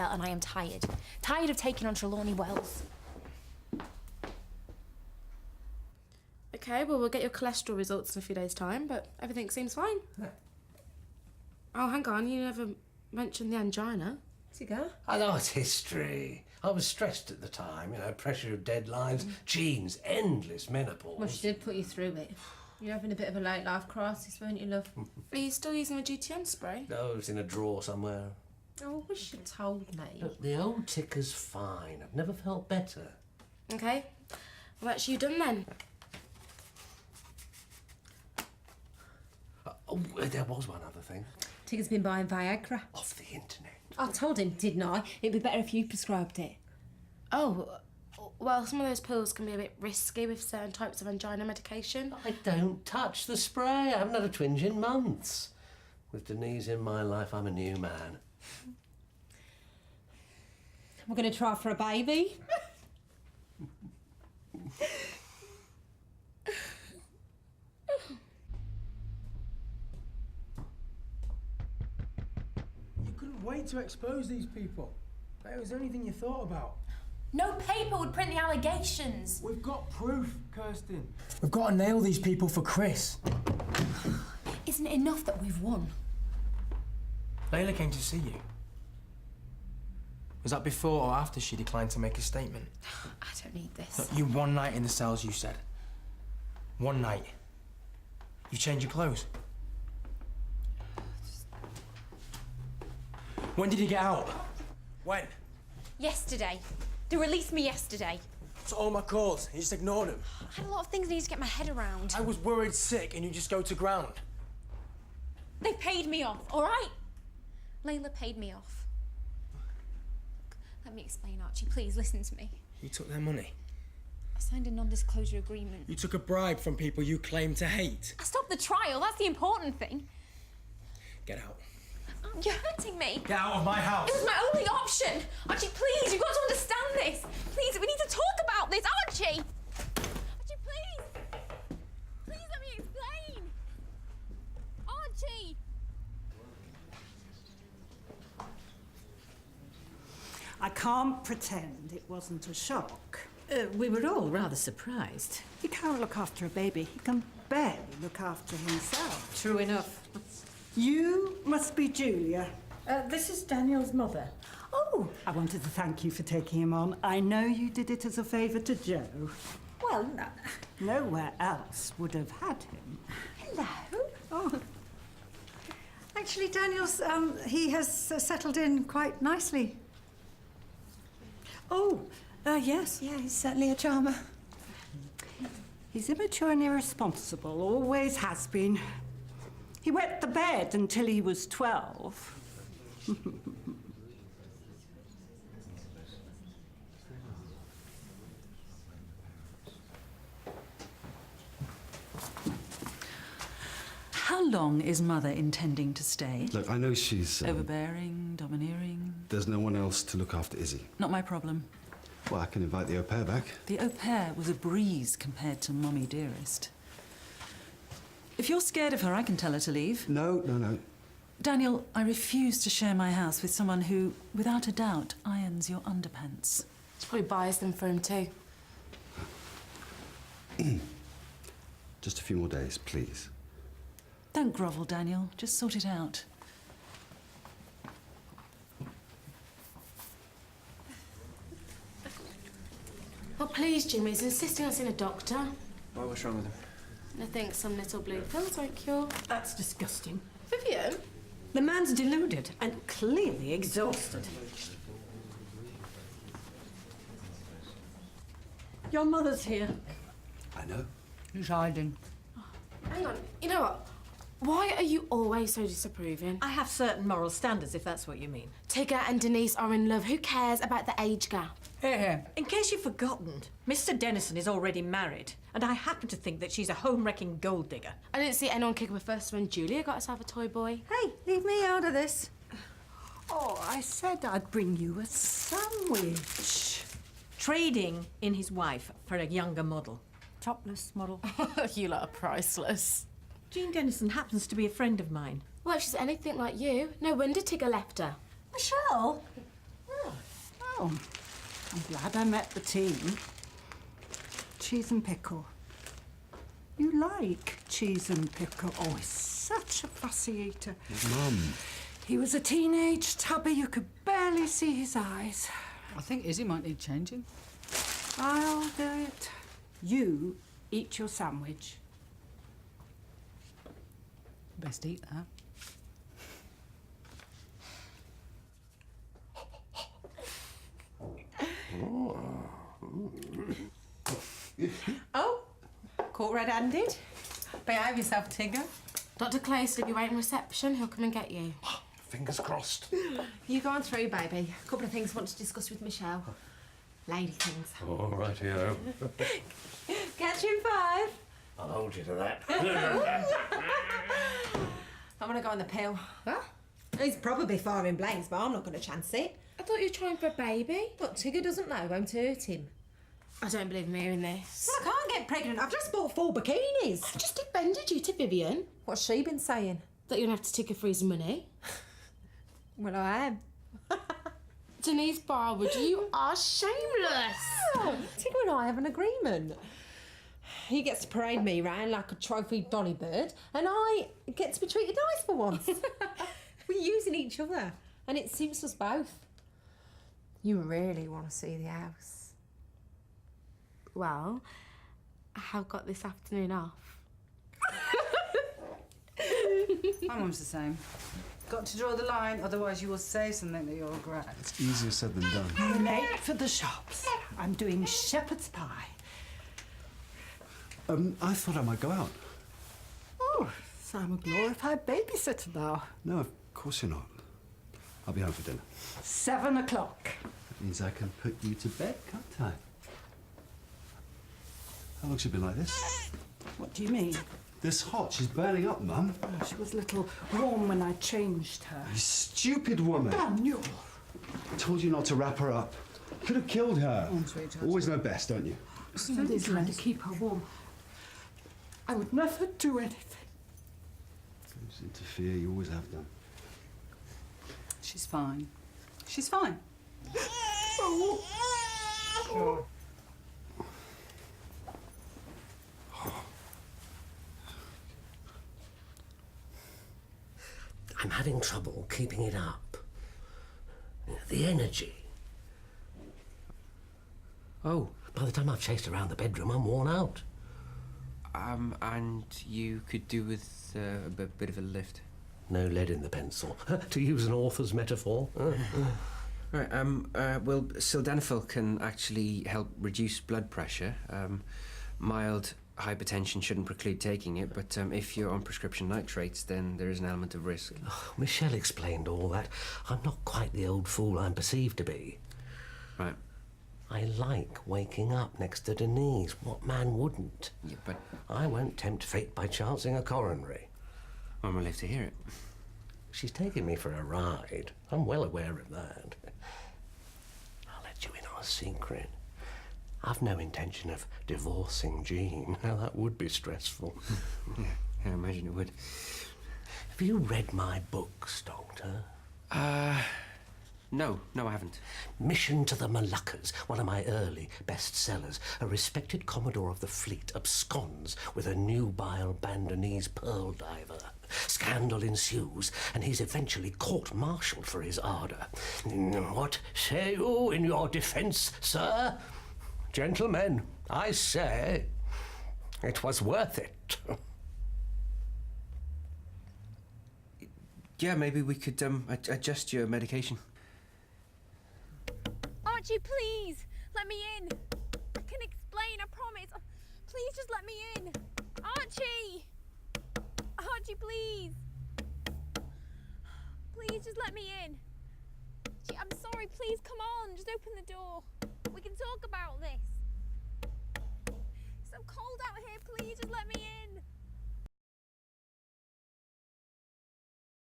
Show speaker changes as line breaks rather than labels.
and I am tired. Tired of taking on Trelawney Wells.
Okay, well, we'll get your cholesterol results in a few days' time, but everything seems fine. Oh, hang on, you never mentioned the angina.
Tigger?
I know it's history. I was stressed at the time, you know, pressure of deadlines, genes, endless menopause.
Well, she did put you through it. You're having a bit of a late life crisis, weren't you, love?
Are you still using the GTN spray?
No, it's in a drawer somewhere.
Oh, I wish you'd told me.
Look, the old ticker's fine. I've never felt better.
Okay, well, that's you done then.
Oh, there was one other thing.
Tigger's been buying Viagra.
Off the internet.
I told him, didn't I? It'd be better if you prescribed it.
Oh, well, some of those pills can be a bit risky with certain types of angina medication.
I don't touch the spray. I haven't had a twinge in months. With Denise in my life, I'm a new man.
We're going to try for a baby.
You couldn't wait to expose these people. That was the only thing you thought about.
No paper would print the allegations.
We've got proof, Kirsten. We've got to nail these people for Chris.
Isn't it enough that we've won?
Layla came to see you. Was that before or after she declined to make a statement?
I don't need this.
Look, you one night in the cells, you said. One night. You changed your clothes. When did you get out? When?
Yesterday. They released me yesterday.
So all my calls, you just ignored them.
I had a lot of things I need to get my head around.
I was worried sick and you just go to ground.
They paid me off, all right? Layla paid me off. Let me explain, Archie. Please listen to me.
You took their money.
I signed a non-disclosure agreement.
You took a bribe from people you claim to hate.
I stopped the trial. That's the important thing.
Get out.
You're hurting me.
Get out of my house.
It was my only option. Archie, please, you've got to understand this. Please, we need to talk about this. Archie! Archie, please! Please let me explain. Archie!
I can't pretend it wasn't a shock.
We were all rather surprised.
He can't look after a baby. He can barely look after himself.
True enough.
You must be Julia.
This is Daniel's mother.
Oh, I wanted to thank you for taking him on. I know you did it as a favour to Joe.
Well,
Nowhere else would have had him.
hello.
Oh,
Actually, Daniel's, he has settled in quite nicely.
oh, yes.
Yeah, he's certainly a charmer.
He's immature and irresponsible, always has been. He wet the bed until he was 12.
How long is Mother intending to stay?
Look, I know she's...
Overbearing, domineering?
There's no one else to look after Izzy.
Not my problem.
Well, I can invite the au pair back.
The au pair was a breeze compared to Mummy Dearest. If you're scared of her, I can tell her to leave.
No.
Daniel, I refuse to share my house with someone who, without a doubt, irons your underpants.
It's probably buys them for him too.
Just a few more days, please.
Don't grovel, Daniel. Just sort it out.
Well, please, Jimmy, he's insisting on seeing a doctor.
Why, what's wrong with him?
I think some little blue pills won't cure.
That's disgusting.
Vivian?
The man's deluded and clearly exhausted. Your mother's here.
I know.
Who's hiding?
Hang on, you know what? Why are you always so disapproving?
I have certain moral standards, if that's what you mean.
Tigger and Denise are in love. Who cares about the age gap?
Here.
In case you've forgotten, Mr. Dennison is already married, and I happen to think that she's a home-wrecking gold digger.
I didn't see anyone kick up a fuss when Julia got herself a toy boy.
Hey, leave me out of this.
Oh, I said I'd bring you a sandwich.
Trading in his wife for a younger model.
Topless model.
You lot are priceless.
Jean Dennison happens to be a friend of mine.
Well, if she's anything like you, no wonder Tigger left her.
Michelle?
Oh, I'm glad I met the team. Cheese and pickle. You like cheese and pickle? Oh, he's such a fussy eater.
Mum.
He was a teenage tubby. You could barely see his eyes.
I think Izzy might need changing.
I'll do it. You eat your sandwich.
Best eat that.
Oh, caught red-handed. Behave yourself, Tigger.
Dr. Clay said you wait in reception. He'll come and get you.
Fingers crossed.
You go on through, baby. A couple of things I want to discuss with Michelle. Lady things.
All right, here.
Catch you in 5.
I'll hold you to that.
I'm gonna go on the pill.
What?
He's probably firing blanks, but I'm not gonna chance it.
I thought you were trying for a baby.
But Tigger doesn't know, won't hurt him.
I don't believe me in this.
Well, I can't get pregnant. I've just bought 4 bikinis.
I just defended you to Vivian.
What's she been saying?
That you're going to have to take her for his money.
Well, I am.
Denise Barwood, you are shameless.
Tigger and I have an agreement. He gets to parade me round like a trophy dolly bird, and I get to be treated nice for once. We're using each other, and it suits us both. You really want to see the house?
Well, I have got this afternoon off.
My mum's the same. Got to draw the line, otherwise you will say something that you'll regret.
It's easier said than done.
I'm late for the shops. I'm doing shepherd's pie.
I thought I might go out.
Oh, so I'm a glorified babysitter now.
No, of course you're not. I'll be home for dinner.
7 o'clock.
That means I can put you to bed, can't I? How long she been like this?
What do you mean?
This hot. She's burning up, Mum.
Oh, she was a little warm when I changed her.
You stupid woman.
Daniel!
I told you not to wrap her up. Could have killed her.
Oh, sweetheart.
Always know best, don't you?
Somebody's trying to keep her warm. I would never do anything.
Always interfere. You always have done.
She's fine. She's fine.
Oh.
I'm having trouble keeping it up. The energy. Oh, by the time I've chased around the bedroom, I'm worn out.
And you could do with a bit of a lift.
No lead in the pencil, to use an author's metaphor.
Right, well, sildenafil can actually help reduce blood pressure. Mild hypertension shouldn't preclude taking it, but if you're on prescription nitrates, then there is an element of risk.
Oh, Michelle explained all that. I'm not quite the old fool I'm perceived to be.
Right.
I like waking up next to Denise. What man wouldn't?
Yeah, but
I won't tempt fate by chancing a coronary.
I'm relieved to hear it.
She's taking me for a ride. I'm well aware of that. I'll let you in on a secret. I've no intention of divorcing Jean. Now, that would be stressful.
Yeah, I imagine it would.
Have you read my books, Doctor?
No, I haven't.
Mission to the Moluccas, one of my early bestsellers. A respected Commodore of the Fleet absconds with a nubile Bandonese pearl diver. Scandal ensues, and he's eventually court-martialed for his ardour. What say you in your defence, sir? Gentlemen, I say it was worth it.
Yeah, maybe we could adjust your medication.
Archie, please, let me in. I can explain, I promise. Please just let me in. Archie! Archie, please. Please just let me in. Archie, I'm sorry, please come on, just open the door. We can talk about this. It's so cold out here, please just let me in.